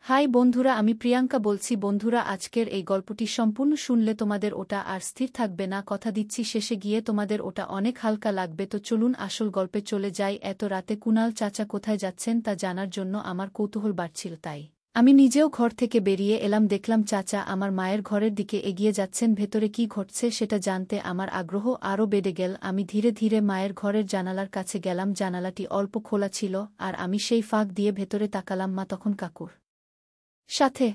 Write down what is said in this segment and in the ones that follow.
High বন্ধুরা, আমি প্রিয়াঙ্কা বলছি। বন্ধুরা, আজকের এই গল্পটি সম্পূর্ণ শুনলে তোমাদের ওটা আর স্থির থাকবে না, কথা দিচ্ছি। শেষে গিয়ে তোমাদের ওটা অনেক হালকা লাগবে। তো চলুন আসল গল্পে চলে যাই। এত রাতে কুনাল চাচা কোথায় যাচ্ছেন তা জানার জন্য আমার কৌতূহল বাড়ছিল, তাই আমি নিজেও ঘর থেকে বেরিয়ে এলাম। দেখলাম চাচা আমার মায়ের ঘরের দিকে এগিয়ে যাচ্ছেন। ভেতরে কি ঘটছে সেটা জানতে আমার আগ্রহ আরও বেড়ে গেল। আমি ধীরে ধীরে মায়ের ঘরের জানালার কাছে গেলাম। জানালাটি অল্প খোলা ছিল আর আমি সেই ফাঁক দিয়ে ভেতরে তাকালাম। মা তখন কাকুর সাথে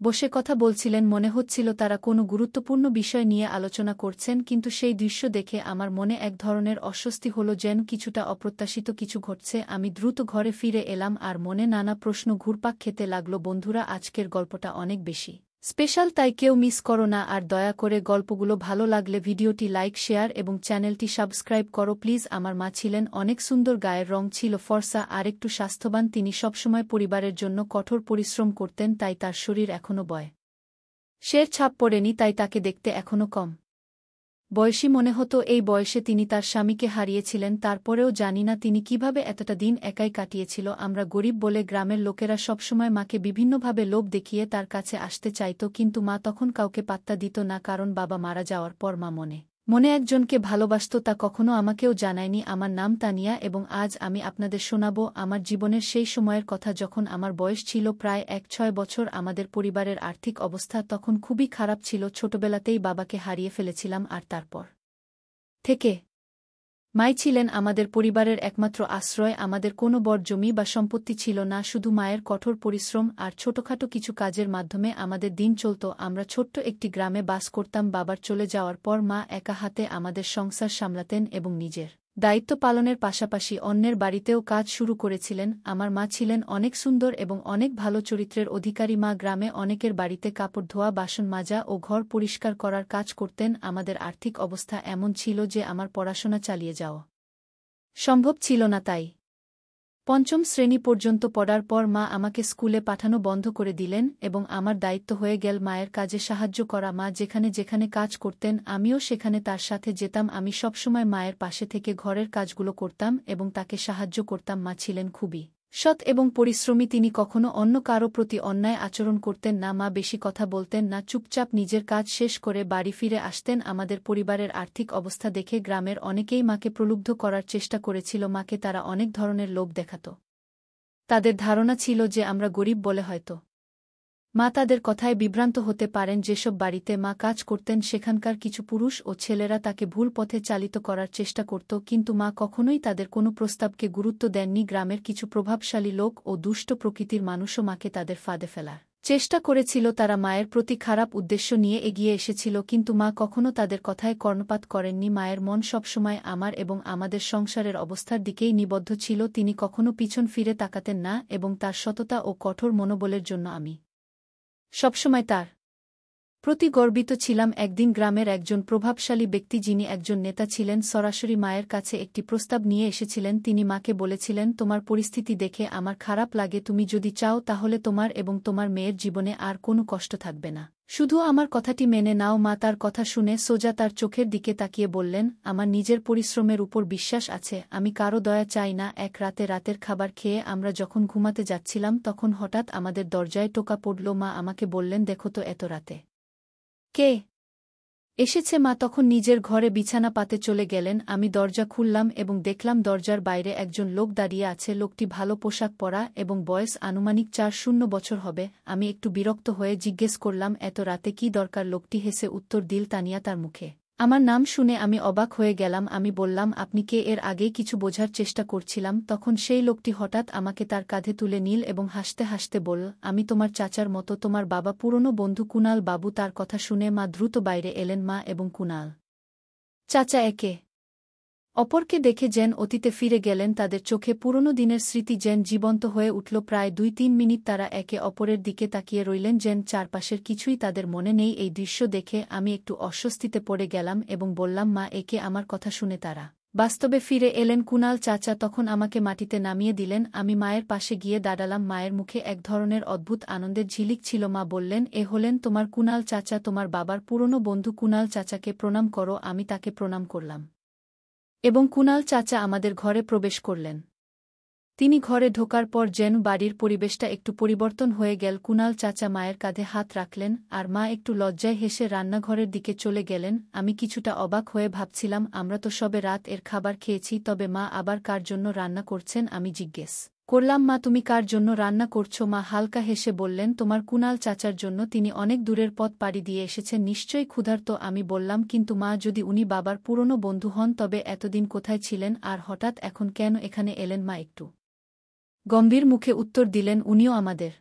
বসে কথা বলছিলেন। মনে হচ্ছিল তারা কোনো গুরুত্বপূর্ণ বিষয় নিয়ে আলোচনা করছেন, কিন্তু সেই দৃশ্য দেখে আমার মনে এক ধরনের অস্বস্তি হলো, যেন কিছুটা অপ্রত্যাশিত কিছু ঘটছে। আমি দ্রুত ঘরে ফিরে এলাম আর মনে নানা প্রশ্ন ঘুরপাক খেতে লাগল। বন্ধুরা, আজকের গল্পটা অনেক বেশি স্পেশাল, তাই কেউ মিস করো না। আর দয়া করে গল্পগুলো ভালো লাগলে ভিডিওটি লাইক, শেয়ার এবং চ্যানেলটি সাবস্ক্রাইব করো প্লিজ। আমার মা ছিলেন অনেক সুন্দর, গায়ের রং ছিল ফর্সা আর একটু স্বাস্থ্যবান। তিনি সবসময় পরিবারের জন্য কঠোর পরিশ্রম করতেন, তাই তার শরীর এখনও বয়সের ছাপ পড়েনি, তাই তাকে দেখতে এখনও কম বয়সী মনে হতো। এই বয়সে তিনি তার স্বামীকে হারিয়েছিলেন, তারপরেও জানি না তিনি কিভাবে এতটা দিন একাই কাটিয়েছিল। আমরা গরিব বলে গ্রামের লোকেরা সবসময় মাকে বিভিন্নভাবে লোভ দেখিয়ে তার কাছে আসতে চাইত, কিন্তু মা তখন কাউকে পাত্তা দিত না, কারণ বাবা মারা যাওয়ার পর মা মনে মনে একজনকে ভালোবাসত। তা কখনো আমাকেও জানায়নি। আমার নাম তানিয়া এবং আজ আমি আপনাদের শোনাব আমার জীবনের সেই সময়ের কথা, যখন আমার বয়স ছিল প্রায় 6 বছর। আমাদের পরিবারের আর্থিক অবস্থা তখন খুবই খারাপ ছিল। ছোটবেলাতেই বাবাকে হারিয়ে ফেলেছিলাম, আর তারপর থেকে মাই ছিলেন আমাদের পরিবারের একমাত্র আশ্রয়। আমাদের কোনো বড় জমি বা সম্পত্তি ছিল না, শুধু মায়ের কঠোর পরিশ্রম আর ছোটখাটো কিছু কাজের মাধ্যমে আমাদের দিন চলত। আমরা ছোট্ট একটি গ্রামে বাস করতাম। বাবার চলে যাওয়ার পর মা একা হাতে আমাদের সংসার সামলাতেন এবং নিজের দায়িত্ব পালনের পাশাপাশি অন্যের বাড়িতেও কাজ শুরু করেছিলেন। আমার মা ছিলেন অনেক সুন্দর এবং অনেক ভালো চরিত্রের অধিকারী। মা গ্রামে অনেকের বাড়িতে কাপড় ধোয়া, বাসন মাজা ও ঘর পরিষ্কার করার কাজ করতেন। আমাদের আর্থিক অবস্থা এমন ছিল যে আমার পড়াশোনা চালিয়ে যাওয়া সম্ভব ছিল না, তাই পঞ্চম শ্রেণী পর্যন্ত পড়ার পর মা আমাকে স্কুলে পাঠানো বন্ধ করে দিলেন এবং আমার দায়িত্ব হয়ে গেল মায়ের কাজে সাহায্য করা। মা যেখানে যেখানে কাজ করতেন আমিও সেখানে তার সাথে যেতাম। আমি সবসময় মায়ের পাশে থেকে ঘরের কাজগুলো করতাম এবং তাকে সাহায্য করতাম। মা ছিলেন খুবই সৎ এবং পরিশ্রমী। তিনি কখনো অন্য কারো প্রতি অন্যায় আচরণ করতেন না। মা বেশি কথা বলতেন না, চুপচাপ নিজের কাজ শেষ করে বাড়ি ফিরে আসতেন। আমাদের পরিবারের আর্থিক অবস্থা দেখে গ্রামের অনেকেই মাকে প্রলুব্ধ করার চেষ্টা করেছিল। মাকে তারা অনেক ধরনের লোভ দেখাত। তাদের ধারণা ছিল যে আমরা গরিব বলে হয়তো মা তাদের কথায় বিভ্রান্ত হতে পারেন। যেসব বাড়িতে মা কাজ করতেন সেখানকার কিছু পুরুষ ও ছেলেরা তাকে ভুল পথে চালিত করার চেষ্টা করত, কিন্তু মা কখনোই তাদের কোনো প্রস্তাবকে গুরুত্ব দেননি। গ্রামের কিছু প্রভাবশালী লোক ও দুষ্ট প্রকৃতির মানুষও মাকে তাদের ফাঁদে ফেলার চেষ্টা করেছিল। তারা মায়ের প্রতি খারাপ উদ্দেশ্য নিয়ে এগিয়ে এসেছিল, কিন্তু মা কখনো তাদের কথায় কর্ণপাত করেননি। মায়ের মন সবসময় আমার এবং আমাদের সংসারের অবস্থার দিকেই নিবদ্ধ ছিল। তিনি কখনো পিছন ফিরে তাকাতেন না এবং তার সততা ও কঠোর মনোবলের জন্য আমি সবসময় তার প্রতি গর্বিত ছিলাম। একদিন গ্রামের একজন প্রভাবশালী ব্যক্তি, যিনি একজন নেতা ছিলেন, সরাসরি মায়ের কাছে একটি প্রস্তাব নিয়ে এসেছিলেন। তিনি মাকে বলেছিলেন, তোমার পরিস্থিতি দেখে আমার খারাপ লাগে। তুমি যদি চাও তাহলে তোমার এবং তোমার মেয়ের জীবনে আর কোনো কষ্ট থাকবে না। শুধু আমার কথাটি মেনে নাও। মা তার কথা শুনে সোজা তার চোখের দিকে তাকিয়ে বললেন, আমার নিজের পরিশ্রমের উপর বিশ্বাস আছে, আমি কারো দয়া চাই না। এক রাতে রাতের খাবার খেয়ে আমরা যখন ঘুমাতে যাচ্ছিলাম তখন হঠাৎ আমাদের দরজায় টোকা পড়ল। মা আমাকে বললেন, দেখো তো এত রাতে কে এসেছে। মা তখন নিজের ঘরে বিছানা পাতে চলে গেলেন। আমি দরজা খুললাম এবং দেখলাম দরজার বাইরে একজন লোক দাঁড়িয়ে আছে। লোকটি ভালো পোশাক পরা এবং বয়স আনুমানিক 4-0 বছর হবে। আমি একটু বিরক্ত হয়ে জিজ্ঞেস করলাম, এত রাতে কি দরকার? লোকটি হেসে উত্তর দিল, তানিয়া। তার মুখে আমার নাম শুনে আমি অবাক হয়ে গেলাম। আমি বললাম, আপনি কে? এর আগেই কিছু বোঝার চেষ্টা করছিলাম। তখন সেই লোকটি হঠাৎ আমাকে তার কাঁধে তুলে নিল এবং হাসতে হাসতে বলল, আমি তোমার চাচার মতো, তোমার বাবা পুরনো বন্ধু কুনাল বাবু। তার কথা শুনে মা দ্রুত বাইরে এলেন। মা এবং কুনাল চাচা একে অপরকে দেখে যেন অতীতে ফিরে গেলেন। তাদের চোখে পুরনো দিনের স্মৃতি যেন জীবন্ত হয়ে উঠল। প্রায় 2-3 মিনিট তারা একে অপরের দিকে তাকিয়ে রইলেন, যেন চারপাশের কিছুই তাদের মনে নেই। এই দৃশ্য দেখে আমি একটু অস্বস্তিতে পড়ে গেলাম এবং বললাম, মা, একে? আমার কথা শুনে তারা বাস্তবে ফিরে এলেন। কুনাল চাচা তখন আমাকে মাটিতে নামিয়ে দিলেন। আমি মায়ের পাশে গিয়ে দাঁড়ালাম। মায়ের মুখে এক ধরনের অদ্ভুত আনন্দের ঝিলিক ছিল। মা বললেন, এ হলেন তোমার কুনাল চাচা, তোমার বাবার পুরনো বন্ধু। কুনাল চাচাকে প্রণাম করো। আমি তাকে প্রণাম করলাম এবং কুনাল চাচা আমাদের ঘরে প্রবেশ করলেন। তিনি ঘরে ঢোকার পর যেন বাড়ির পরিবেশটা একটু পরিবর্তন হয়ে গেল। কুণাল চাচা মায়ের কাঁধে হাত রাখলেন আর মা একটু লজ্জায় হেসে রান্নাঘরের দিকে চলে গেলেন। আমি কিছুটা অবাক হয়ে ভাবছিলাম, আমরা তো সবে রাত এর খাবার খেয়েছি, তবে মা আবার কার জন্য রান্না করছেন? আমি জিজ্ঞেস করলাম, মা তুমি কার জন্য রান্না করছো? মা হালকা হেসে বললেন, তোমার কুণাল চাচার জন্য। তিনি অনেক দূরের পথ পাড়ি দিয়ে এসেছেন, নিশ্চয়ই ক্ষুধার্ত। আমি বললাম, কিন্তু মা, যদি উনি বাবার পুরনো বন্ধু হন তবে এতদিন কোথায় ছিলেন আর হঠাৎ এখন কেন এখানে এলেন? মা একটু গম্ভীর মুখে উত্তর দিলেন, উনিও আমাদের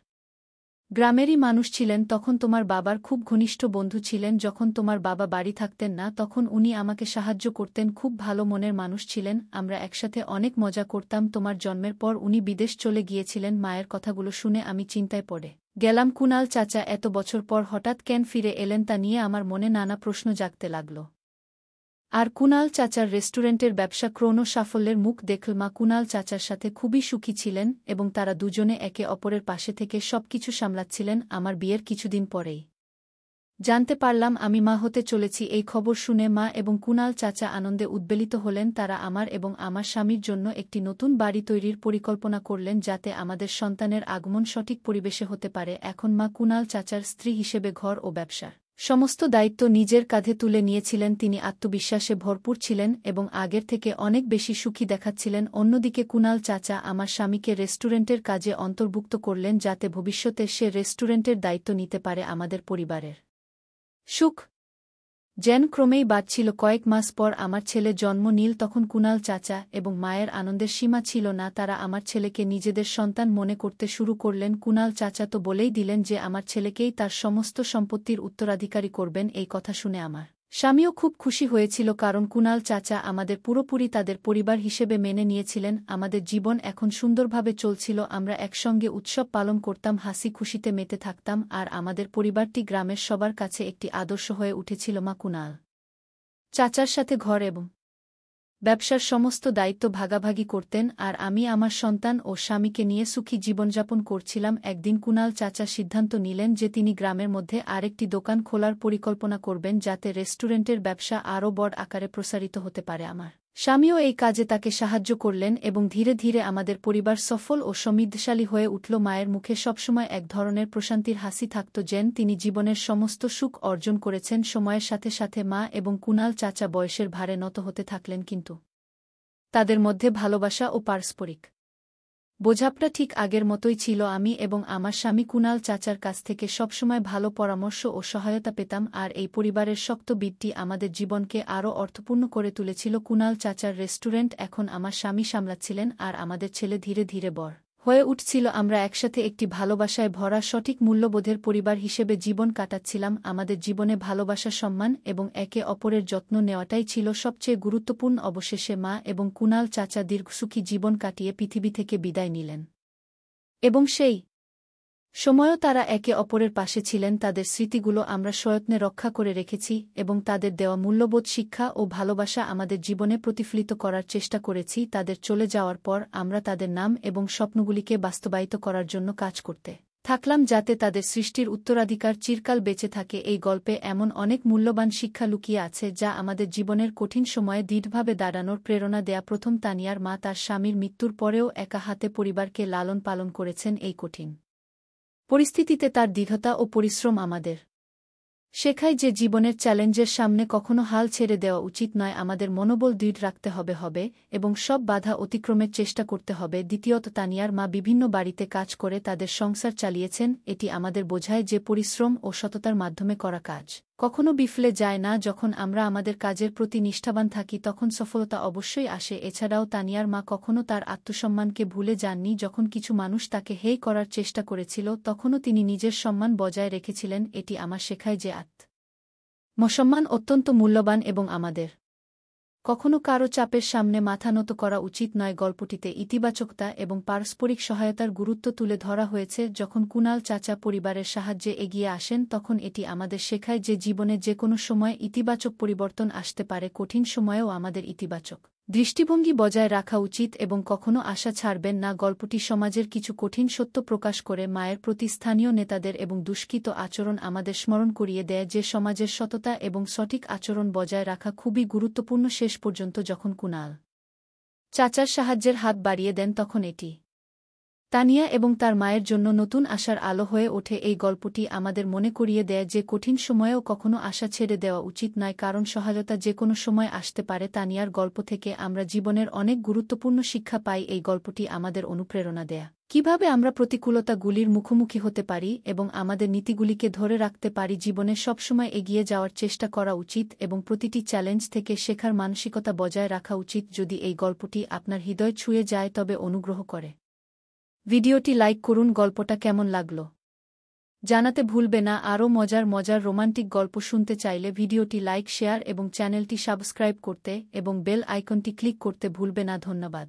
গ্রামেরই মানুষ ছিলেন। তখন তোমার বাবার খুব ঘনিষ্ঠ বন্ধু ছিলেন। যখন তোমার বাবা বাড়ি থাকতেন না তখন উনি আমাকে সাহায্য করতেন। খুব ভালো মনের মানুষ ছিলেন, আমরা একসাথে অনেক মজা করতাম। তোমার জন্মের পর উনি বিদেশ চলে গিয়েছিলেন। মায়ের কথাগুলো শুনে আমি চিন্তায় পড়ে গেলাম। কুণাল চাচা এত বছর পর হঠাৎ কেন ফিরে এলেন তা নিয়ে আমার মনে নানা প্রশ্ন জাগতে লাগল। আর কুণাল চাচার রেস্টুরেন্টের ব্যবসা ক্রমশ সাফল্যের মুখ দেখল। মা কুণাল চাচার সাথে খুবই সুখী ছিলেন এবং তারা দুজনে একে অপরের পাশে থেকে সবকিছু সামলাচ্ছিলেন। আমার বিয়ের কিছুদিন পরেই জানতে পারলাম আমি মা হতে চলেছি। এই খবর শুনে মা এবং কুণাল চাচা আনন্দে উদ্বেলিত হলেন। তারা আমার এবং আমার স্বামীর জন্য একটি নতুন বাড়ি তৈরির পরিকল্পনা করলেন, যাতে আমাদের সন্তানের আগমন সঠিক পরিবেশে হতে পারে। এখন মা কুণাল চাচার স্ত্রী হিসেবে ঘর ও ব্যবসার সমস্ত দায়িত্ব নিজের কাঁধে তুলে নিয়েছিলেন। তিনি আত্মবিশ্বাসে ভরপুর ছিলেন এবং আগের থেকে অনেক বেশি সুখী দেখাচ্ছিলেন। অন্যদিকে কুণাল চাচা আমার স্বামীকে রেস্টুরেন্টের কাজে অন্তর্ভুক্ত করলেন, যাতে ভবিষ্যতে সে রেস্টুরেন্টের দায়িত্ব নিতে পারে। আমাদের পরিবারের সুখ যেন ক্রমেই বাড়ছিল। কয়েক মাস পর আমার ছেলে জন্ম নিল। তখন কুণাল চাচা এবং মায়ের আনন্দের সীমা ছিল না। তারা আমার ছেলেকে নিজেদের সন্তান মনে করতে শুরু করলেন। কুণাল চাচা তো বলেই দিলেন যে আমার ছেলেকেই তার সমস্ত সম্পত্তির উত্তরাধিকারী করবেন। এই কথা শুনে আমার স্বামীও খুব খুশি হয়েছিল, কারণ কুণাল চাচা আমাদের পুরোপুরি তাদের পরিবার হিসেবে মেনে নিয়েছিলেন। আমাদের জীবন এখন সুন্দরভাবে চলছিল। আমরা একসঙ্গে উৎসব পালন করতাম, হাসি খুশিতে মেতে থাকতাম, আর আমাদের পরিবারটি গ্রামের সবার কাছে একটি আদর্শ হয়ে উঠেছিল। মা কুণাল চাচার সাথে ঘর এবং ব্যবসার সমস্ত দায়িত্ব ভাগাভাগি করতেন, আর আমি আমার সন্তান ও স্বামীকে নিয়ে সুখী জীবনযাপন করছিলাম। একদিন কুণাল চাচা সিদ্ধান্ত নিলেন যে তিনি গ্রামের মধ্যে আরেকটি দোকান খোলার পরিকল্পনা করবেন, যাতে রেস্টুরেন্টের ব্যবসা আরও বড় আকারে প্রসারিত হতে পারে। আমার স্বামীও এই কাজে তাকে সাহায্য করলেন এবং ধীরে ধীরে আমাদের পরিবার সফল ও সমৃদ্ধশালী হয়ে উঠল। মায়ের মুখে সবসময় এক ধরনের প্রশান্তির হাসি থাকত, যেন তিনি জীবনের সমস্ত সুখ অর্জন করেছেন। সময়ের সাথে সাথে মা এবং কুণাল চাচা বয়সের ভারে নত হতে থাকলেন, কিন্তু তাদের মধ্যে ভালোবাসা ও পারস্পরিক বোঝাপড়া ঠিক আগের মতোই ছিল। আমি এবং আমার স্বামী কুণাল চাচার কাছ থেকে সবসময় ভালো পরামর্শ ও সহায়তা পেতাম, আর এই পরিবারের শক্ত ভিতটি আমাদের জীবনকে আরও অর্থপূর্ণ করে তুলেছিল। কুণাল চাচার রেস্টুরেন্ট এখন আমার স্বামী সামলাচ্ছিলেন, আর আমাদের ছেলে ধীরে ধীরে বড় হয়ে উঠছিল। আমরা একসাথে একটি ভালোবাসায় ভরা সঠিক মূল্যবোধের পরিবার হিসেবে জীবন কাটাচ্ছিলাম। আমাদের জীবনে ভালোবাসা, সম্মান এবং একে অপরের যত্ন নেওয়াটাই ছিল সবচেয়ে গুরুত্বপূর্ণ। অবশেষে মা এবং কুণাল চাচা দীর্ঘসুখী জীবন কাটিয়ে পৃথিবী থেকে বিদায় নিলেন, এবং সেই সময়ও তারা একে অপরের পাশে ছিলেন। তাদের স্মৃতিগুলো আমরা সযত্নে রক্ষা করে রেখেছি এবং তাদের দেওয়া মূল্যবোধ, শিক্ষা ও ভালোবাসা আমাদের জীবনে প্রতিফলিত করার চেষ্টা করেছি। তাদের চলে যাওয়ার পর আমরা তাদের নাম এবং স্বপ্নগুলিকে বাস্তবায়িত করার জন্য কাজ করতে থাকলাম, যাতে তাদের সৃষ্টির উত্তরাধিকার চিরকাল বেঁচে থাকে। এই গল্পে এমন অনেক মূল্যবান শিক্ষা লুকিয়ে আছে, যা আমাদের জীবনের কঠিন সময়ে দৃঢ়ভাবে দাঁড়ানোর প্রেরণা দেয়া। প্রথম, তানিয়ার মা তার স্বামীর মৃত্যুর পরেও একা হাতে পরিবারকে লালন পালন করেছেন। এই কঠিন পরিস্থিতিতে তার দৃঢ়তা ও পরিশ্রম আমাদের শেখায় যে জীবনের চ্যালেঞ্জের সামনে কখনো হাল ছেড়ে দেওয়া উচিত নয়। আমাদের মনোবল দৃঢ় রাখতে হবে এবং সব বাধা অতিক্রমের চেষ্টা করতে হবে। দ্বিতীয়ত, তানিয়ার মা বিভিন্ন বাড়িতে কাজ করে তাদের সংসার চালিয়েছেন। এটি আমাদের বোঝায় যে পরিশ্রম ও সততার মাধ্যমে করা কাজ কখনো বিফলে যায় না। যখন আমরা আমাদের কাজের প্রতি নিষ্ঠাবান থাকি তখন সফলতা অবশ্যই আসে। এছাড়াও তানিয়ার মা কখনো তার আত্মসম্মানকে ভুলে যাননি। যখন কিছু মানুষ তাকে হেয় করার চেষ্টা করেছিল তখনও তিনি নিজের সম্মান বজায় রেখেছিলেন। এটি আমার শেখায় যে আত্মসম্মান অত্যন্ত মূল্যবান এবং আমাদের কখনো কারো চাপের সামনে মাথা নত করা উচিত নয়। গল্পটিতে ইতিবাচকতা এবং পারস্পরিক সহায়তার গুরুত্ব তুলে ধরা হয়েছে। যখন কুণাল চাচা পরিবারের সাহায্যে এগিয়ে আসেন তখন এটি আমাদের শেখায় যে জীবনে যে কোনো সময় ইতিবাচক পরিবর্তন আসতে পারে। কঠিন সময়েও আমাদের ইতিবাচক দৃষ্টিভঙ্গি বজায় রাখা উচিত এবং কখনো আশা ছাড়বেন না। গল্পটি সমাজের কিছু কঠিন সত্য প্রকাশ করে মায়ের প্রতি স্থানীয় নেতাদের এবং দুষ্কৃত আচরণ আমাদের স্মরণ করিয়ে দেয় যে সমাজের সততা এবং সঠিক আচরণ বজায় রাখা খুবই গুরুত্বপূর্ণ। শেষ পর্যন্ত যখন কুণাল চাচার সাহায্যের হাত বাড়িয়ে দেন তখন এটি তানিয়া এবং তার মায়ের জন্য নতুন আশার আলো হয়ে ওঠে এই গল্পটি আমাদের মনে করিয়ে দেয় যে কঠিন সময়েও কখনো আশা ছেড়ে দেওয়া উচিত নয়, কারণ সহায়তা যে কোনো সময় আসতে পারে। তানিয়ার গল্প থেকে আমরা জীবনের অনেক গুরুত্বপূর্ণ শিক্ষা পাই। এই গল্পটি আমাদের অনুপ্রেরণা দেয় কিভাবে আমরা প্রতিকূলতাগুলির মুখোমুখি হতে পারি এবং আমাদের নীতিগুলিকে ধরে রাখতে পারি। জীবনে সবসময় এগিয়ে যাওয়ার চেষ্টা করা উচিত এবং প্রতিটি চ্যালেঞ্জ থেকে শেখার মানসিকতা বজায় রাখা উচিত। যদি এই গল্পটি আপনার হৃদয় ছুঁয়ে যায় তবে অনুগ্রহ করে ভিডিওটি লাইক করুন। গল্পটা কেমন লাগলো জানাতে ভুলবে না। আরও মজার মজার রোমান্টিক গল্প শুনতে চাইলে ভিডিওটি লাইক, শেয়ার এবং চ্যানেলটি সাবস্ক্রাইব করতে এবং বেল আইকনটি ক্লিক করতে ভুলবে না। ধন্যবাদ।